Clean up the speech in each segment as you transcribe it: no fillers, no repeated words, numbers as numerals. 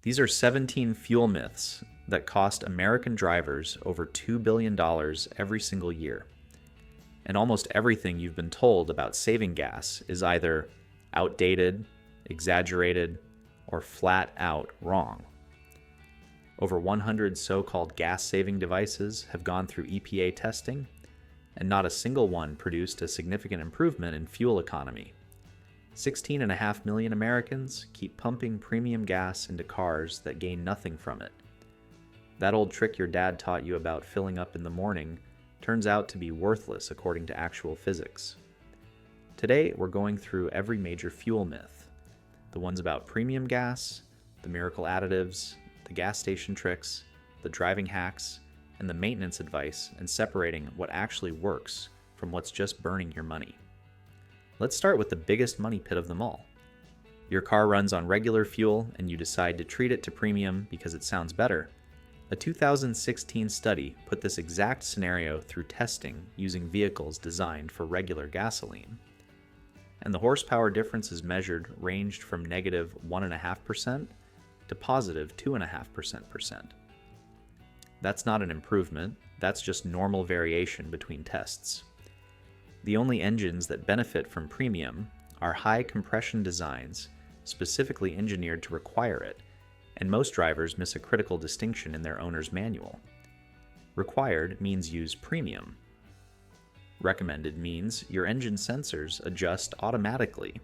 These are 17 fuel myths that cost American drivers over $2 billion every single year. And almost everything you've been told about saving gas is either outdated, exaggerated, or flat out wrong. Over 100 so-called gas-saving devices have gone through EPA testing, and not a single one produced a significant improvement in fuel economy. 16.5 million Americans keep pumping premium gas into cars that gain nothing from it. That old trick your dad taught you about filling up in the morning turns out to be worthless according to actual physics. Today, we're going through every major fuel myth. The ones about premium gas, the miracle additives, the gas station tricks, the driving hacks, and the maintenance advice, and separating what actually works from what's just burning your money. Let's start with the biggest money pit of them all. Your car runs on regular fuel and you decide to treat it to premium because it sounds better. A 2016 study put this exact scenario through testing using vehicles designed for regular gasoline. And the horsepower differences measured ranged from negative 1.5% to positive 2.5%. That's not an improvement, that's just normal variation between tests. The only engines that benefit from premium are high compression designs specifically engineered to require it, and most drivers miss a critical distinction in their owner's manual. Required means use premium. Recommended means your engine sensors adjust automatically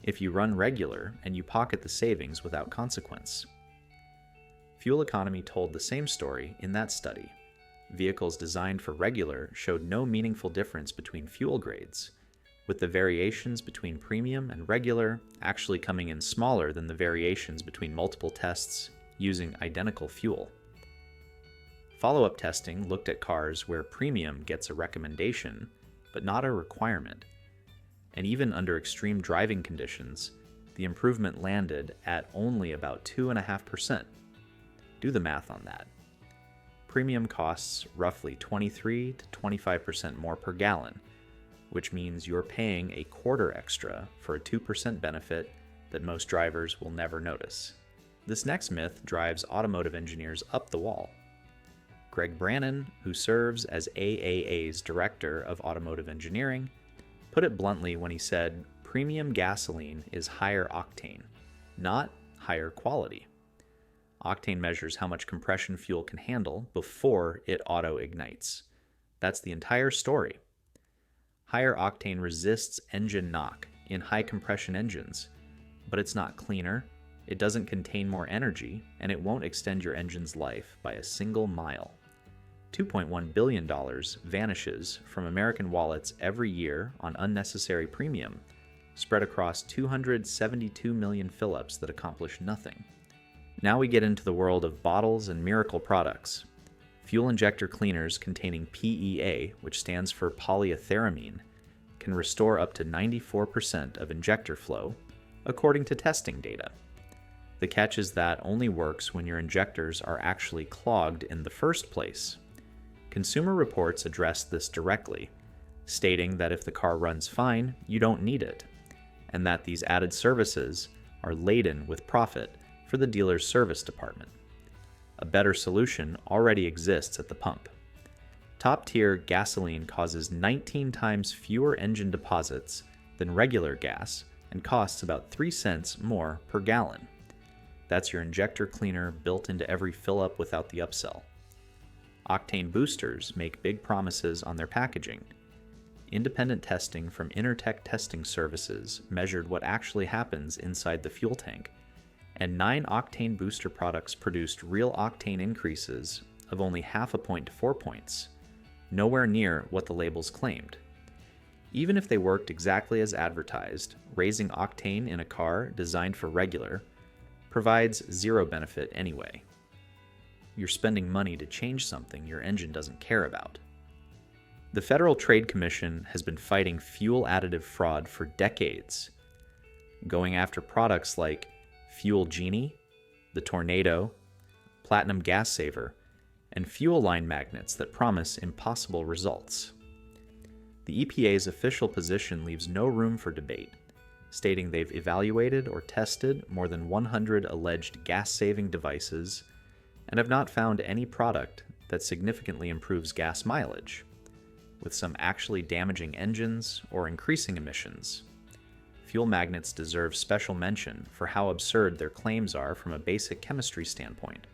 if you run regular and you pocket the savings without consequence. Fuel economy told the same story in that study. Vehicles designed for regular showed no meaningful difference between fuel grades, with the variations between premium and regular actually coming in smaller than the variations between multiple tests using identical fuel. Follow-up testing looked at cars where premium gets a recommendation, but not a requirement. And even under extreme driving conditions, the improvement landed at only about 2.5%. Do the math on that. Premium costs roughly 23 to 25% more per gallon, which means you're paying a quarter extra for a 2% benefit that most drivers will never notice. This next myth drives automotive engineers up the wall. Greg Brannon, who serves as AAA's Director of Automotive Engineering, put it bluntly when he said, "Premium gasoline is higher octane, not higher quality." Octane measures how much compression fuel can handle before it auto-ignites. That's the entire story. Higher octane resists engine knock in high compression engines, but it's not cleaner, it doesn't contain more energy, and it won't extend your engine's life by a single mile. $2.1 billion vanishes from American wallets every year on unnecessary premium, spread across 272 million fill-ups that accomplish nothing. Now we get into the world of bottles and miracle products. Fuel injector cleaners containing PEA, which stands for polyetheramine, can restore up to 94% of injector flow, according to testing data. The catch is that only works when your injectors are actually clogged in the first place. Consumer Reports addressed this directly, stating that if the car runs fine, you don't need it, and that these added services are laden with profit for the dealer's service department. A better solution already exists at the pump. Top-tier gasoline causes 19 times fewer engine deposits than regular gas and costs about 3 cents more per gallon. That's your injector cleaner built into every fill-up without the upsell. Octane boosters make big promises on their packaging. Independent testing from Intertech Testing Services measured what actually happens inside the fuel tank, and 9 octane booster products produced real octane increases of only 0.5 point to 4 points, nowhere near what the labels claimed. Even if they worked exactly as advertised, raising octane in a car designed for regular provides zero benefit anyway. You're spending money to change something your engine doesn't care about. The Federal Trade Commission has been fighting fuel additive fraud for decades, going after products like Fuel Genie, the Tornado, Platinum Gas Saver, and fuel line magnets that promise impossible results. The EPA's official position leaves no room for debate. stating they've evaluated or tested more than 100 alleged gas-saving devices and have not found any product that significantly improves gas mileage, with some actually damaging engines or increasing emissions. Fuel magnets deserve special mention for how absurd their claims are from a basic chemistry standpoint.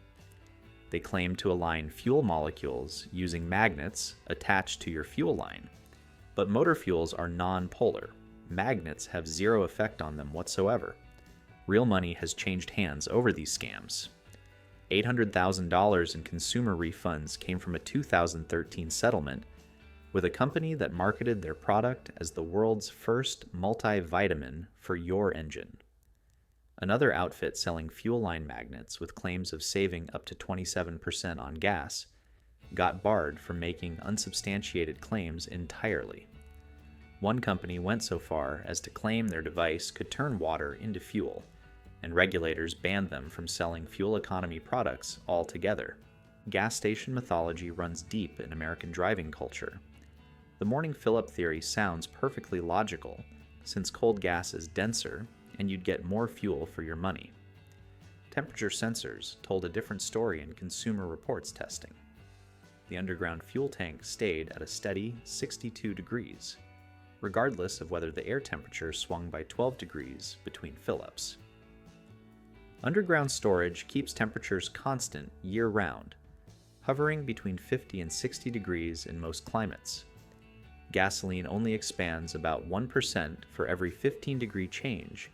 They claim to align fuel molecules using magnets attached to your fuel line, but motor fuels are non-polar. Magnets have zero effect on them whatsoever. Real money has changed hands over these scams. $800,000 in consumer refunds came from a 2013 settlement with a company that marketed their product as the world's first multivitamin for your engine. Another outfit selling fuel line magnets with claims of saving up to 27% on gas got barred from making unsubstantiated claims entirely. One company went so far as to claim their device could turn water into fuel, and regulators banned them from selling fuel economy products altogether. Gas station mythology runs deep in American driving culture. The morning fill-up theory sounds perfectly logical, since cold gas is denser and you'd get more fuel for your money. Temperature sensors told a different story in Consumer Reports testing. The underground fuel tank stayed at a steady 62 degrees, regardless of whether the air temperature swung by 12 degrees between fill-ups. Underground storage keeps temperatures constant year-round, hovering between 50 and 60 degrees in most climates. Gasoline only expands about 1% for every 15-degree change,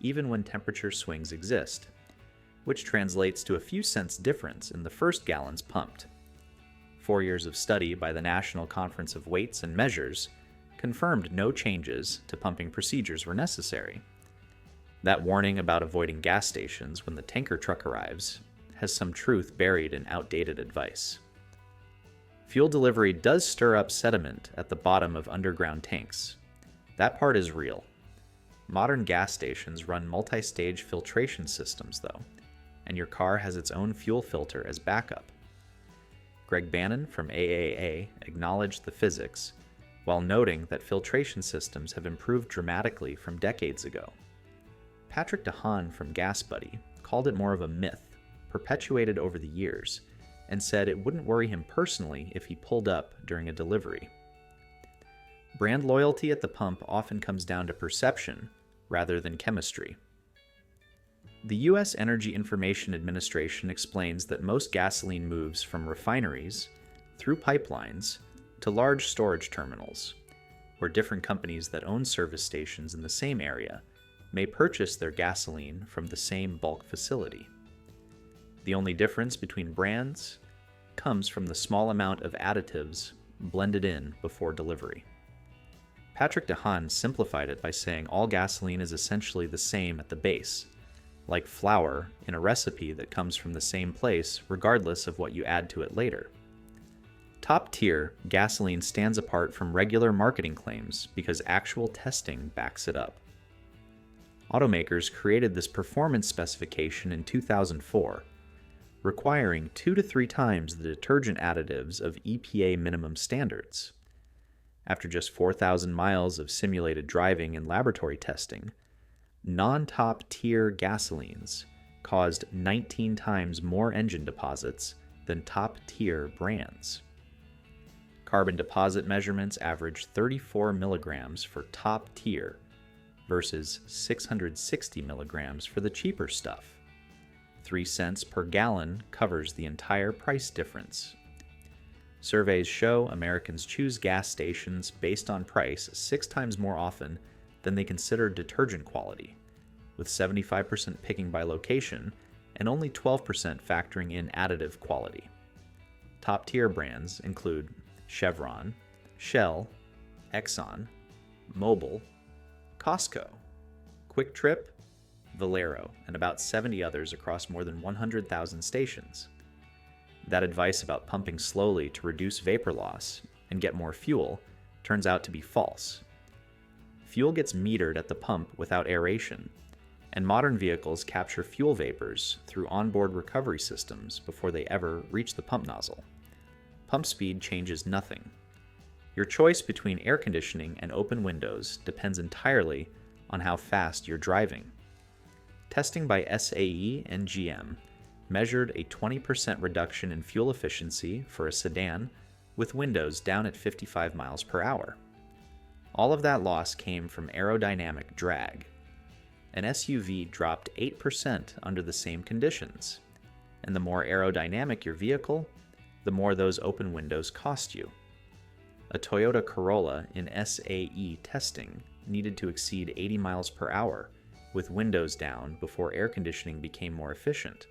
even when temperature swings exist, which translates to a few cents difference in the first gallons pumped. 4 years of study by the National Conference of Weights and Measures confirmed no changes to pumping procedures were necessary. That warning about avoiding gas stations when the tanker truck arrives has some truth buried in outdated advice. Fuel delivery does stir up sediment at the bottom of underground tanks. That part is real. Modern gas stations run multi-stage filtration systems, though, and your car has its own fuel filter as backup. Greg Bannon from AAA acknowledged the physics, while noting that filtration systems have improved dramatically from decades ago. Patrick DeHaan from Gas Buddy called it more of a myth, perpetuated over the years, and said it wouldn't worry him personally if he pulled up during a delivery. Brand loyalty at the pump often comes down to perception rather than chemistry. The U.S. Energy Information Administration explains that most gasoline moves from refineries, through pipelines, to large storage terminals, where different companies that own service stations in the same area may purchase their gasoline from the same bulk facility. The only difference between brands comes from the small amount of additives blended in before delivery. Patrick DeHaan simplified it by saying all gasoline is essentially the same at the base, like flour in a recipe that comes from the same place regardless of what you add to it later. Top-tier gasoline stands apart from regular marketing claims because actual testing backs it up. Automakers created this performance specification in 2004, requiring 2 to 3 times the detergent additives of EPA minimum standards. After just 4,000 miles of simulated driving and laboratory testing, non-top-tier gasolines caused 19 times more engine deposits than top-tier brands. Carbon deposit measurements averaged 34 milligrams for top-tier versus 660 milligrams for the cheaper stuff. 3 cents per gallon covers the entire price difference. Surveys show Americans choose gas stations based on price 6 times more often than they consider detergent quality, with 75% picking by location and only 12% factoring in additive quality. Top-tier brands include Chevron, Shell, Exxon, Mobil, Costco, Quick Trip, Valero, and about 70 others across more than 100,000 stations. That advice about pumping slowly to reduce vapor loss and get more fuel turns out to be false. Fuel gets metered at the pump without aeration, and modern vehicles capture fuel vapors through onboard recovery systems before they ever reach the pump nozzle. Pump speed changes nothing. Your choice between air conditioning and open windows depends entirely on how fast you're driving. Testing by SAE and GM measured a 20% reduction in fuel efficiency for a sedan with windows down at 55 miles per hour. All of that loss came from aerodynamic drag. An SUV dropped 8% under the same conditions, and the more aerodynamic your vehicle, the more those open windows cost you. A Toyota Corolla in SAE testing needed to exceed 80 miles per hour with windows down before air conditioning became more efficient.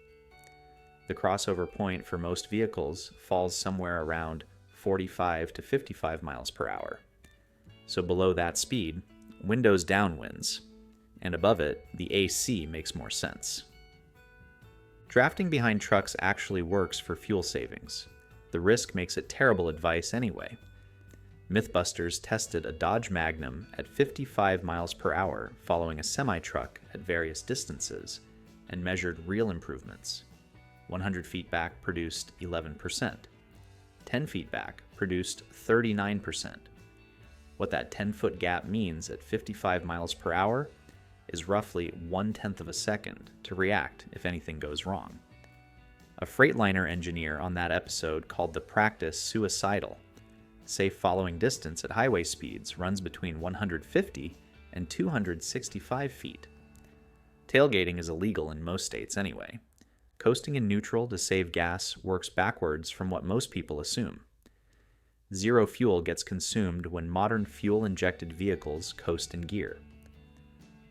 The crossover point for most vehicles falls somewhere around 45 to 55 miles per hour. So below that speed, windows down wins, and above it, the AC makes more sense. Drafting behind trucks actually works for fuel savings. The risk makes it terrible advice anyway. Mythbusters tested a Dodge Magnum at 55 miles per hour following a semi-truck at various distances and measured real improvements. 100 feet back produced 11%. 10 feet back produced 39%. What that 10-foot gap means at 55 miles per hour is roughly 1/10 of a second to react if anything goes wrong. A Freightliner engineer on that episode called the practice suicidal. Safe following distance at highway speeds runs between 150 and 265 feet. Tailgating is illegal in most states anyway. Coasting in neutral to save gas works backwards from what most people assume. Zero fuel gets consumed when modern fuel-injected vehicles coast in gear.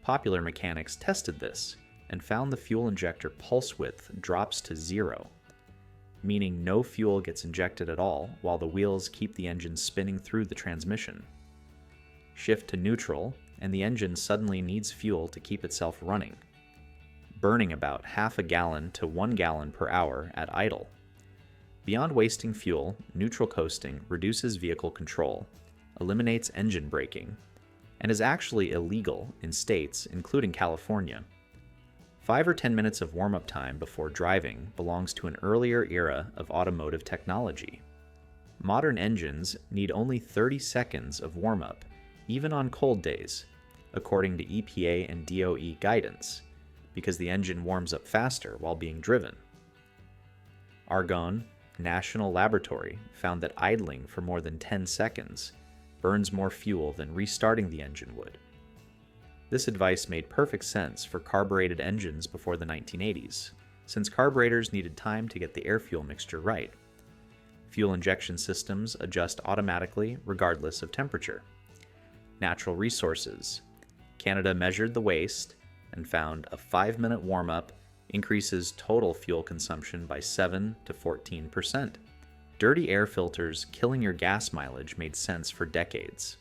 Popular Mechanics tested this and found the fuel injector pulse width drops to 0, meaning no fuel gets injected at all while the wheels keep the engine spinning through the transmission. Shift to neutral, and the engine suddenly needs fuel to keep itself running, burning about half a gallon to 1 gallon per hour at idle. Beyond wasting fuel, neutral coasting reduces vehicle control, eliminates engine braking, and is actually illegal in states including California. 5 or 10 minutes of warm-up time before driving belongs to an earlier era of automotive technology. Modern engines need only 30 seconds of warm-up, even on cold days, according to EPA and DOE guidance, because the engine warms up faster while being driven. Argonne National Laboratory found that idling for more than 10 seconds burns more fuel than restarting the engine would. This advice made perfect sense for carbureted engines before the 1980s, since carburetors needed time to get the air-fuel mixture right. Fuel injection systems adjust automatically regardless of temperature. Natural resources. Canada measured the waste and found a 5-minute warm-up increases total fuel consumption by 7 to 14%. Dirty air filters killing your gas mileage made sense for decades.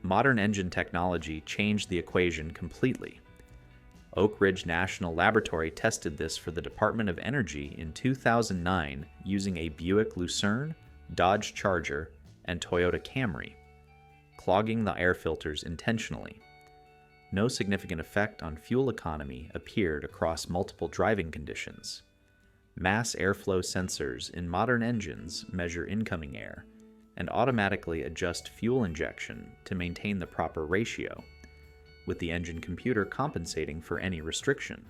Modern engine technology changed the equation completely. Oak Ridge National Laboratory tested this for the Department of Energy in 2009 using a Buick Lucerne, Dodge Charger, and Toyota Camry, clogging the air filters intentionally. No significant effect on fuel economy appeared across multiple driving conditions. Mass airflow sensors in modern engines measure incoming air and automatically adjust fuel injection to maintain the proper ratio, with the engine computer compensating for any restriction.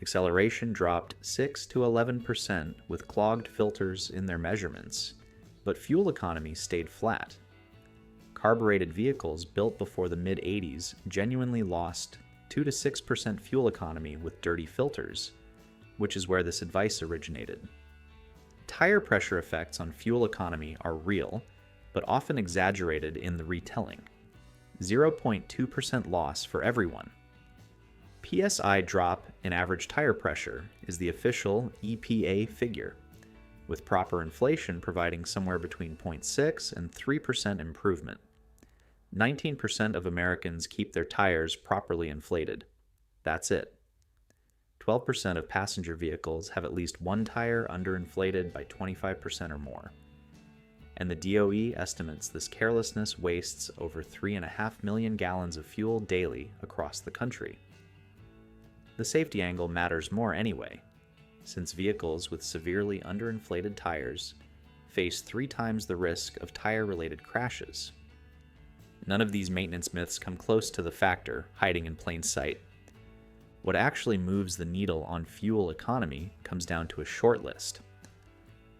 Acceleration dropped 6 to 11% with clogged filters in their measurements, but fuel economy stayed flat. Carbureted vehicles built before the mid-80s genuinely lost 2 to 6% fuel economy with dirty filters, which is where this advice originated. Tire pressure effects on fuel economy are real, but often exaggerated in the retelling. 0.2% loss for everyone. PSI drop in average tire pressure is the official EPA figure, with proper inflation providing somewhere between 0.6 and 3% improvement. 19% of Americans keep their tires properly inflated. That's it. 12% of passenger vehicles have at least one tire underinflated by 25% or more. And the DOE estimates this carelessness wastes over 3.5 million gallons of fuel daily across the country. The safety angle matters more anyway, since vehicles with severely underinflated tires face 3 times the risk of tire-related crashes. None of these maintenance myths come close to the factor hiding in plain sight. What actually moves the needle on fuel economy comes down to a short list.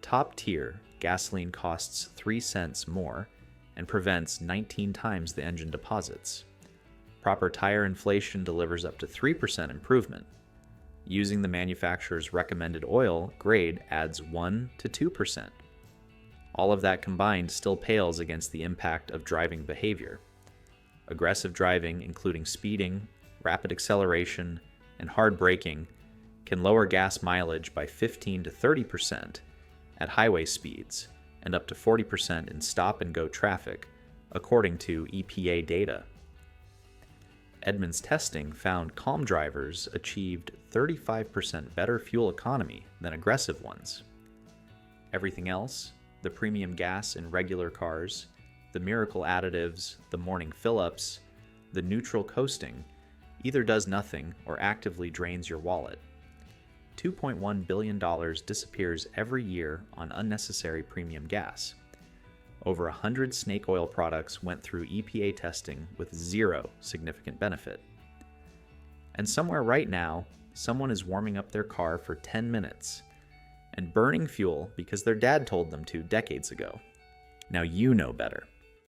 Top tier, gasoline costs 3 cents more and prevents 19 times the engine deposits. Proper tire inflation delivers up to 3% improvement. Using the manufacturer's recommended oil grade adds 1 to 2%. All of that combined still pales against the impact of driving behavior. Aggressive driving, including speeding, rapid acceleration, and hard braking, can lower gas mileage by 15 to 30% at highway speeds and up to 40% in stop-and-go traffic, according to EPA data. Edmunds testing found calm drivers achieved 35% better fuel economy than aggressive ones. Everything else, the premium gas in regular cars, the miracle additives, the morning fill-ups, the neutral coasting, either does nothing or actively drains your wallet. $2.1 billion disappears every year on unnecessary premium gas. Over 100 snake oil products went through EPA testing with zero significant benefit. And somewhere right now, someone is warming up their car for 10 minutes and burning fuel because their dad told them to decades ago. Now you know better.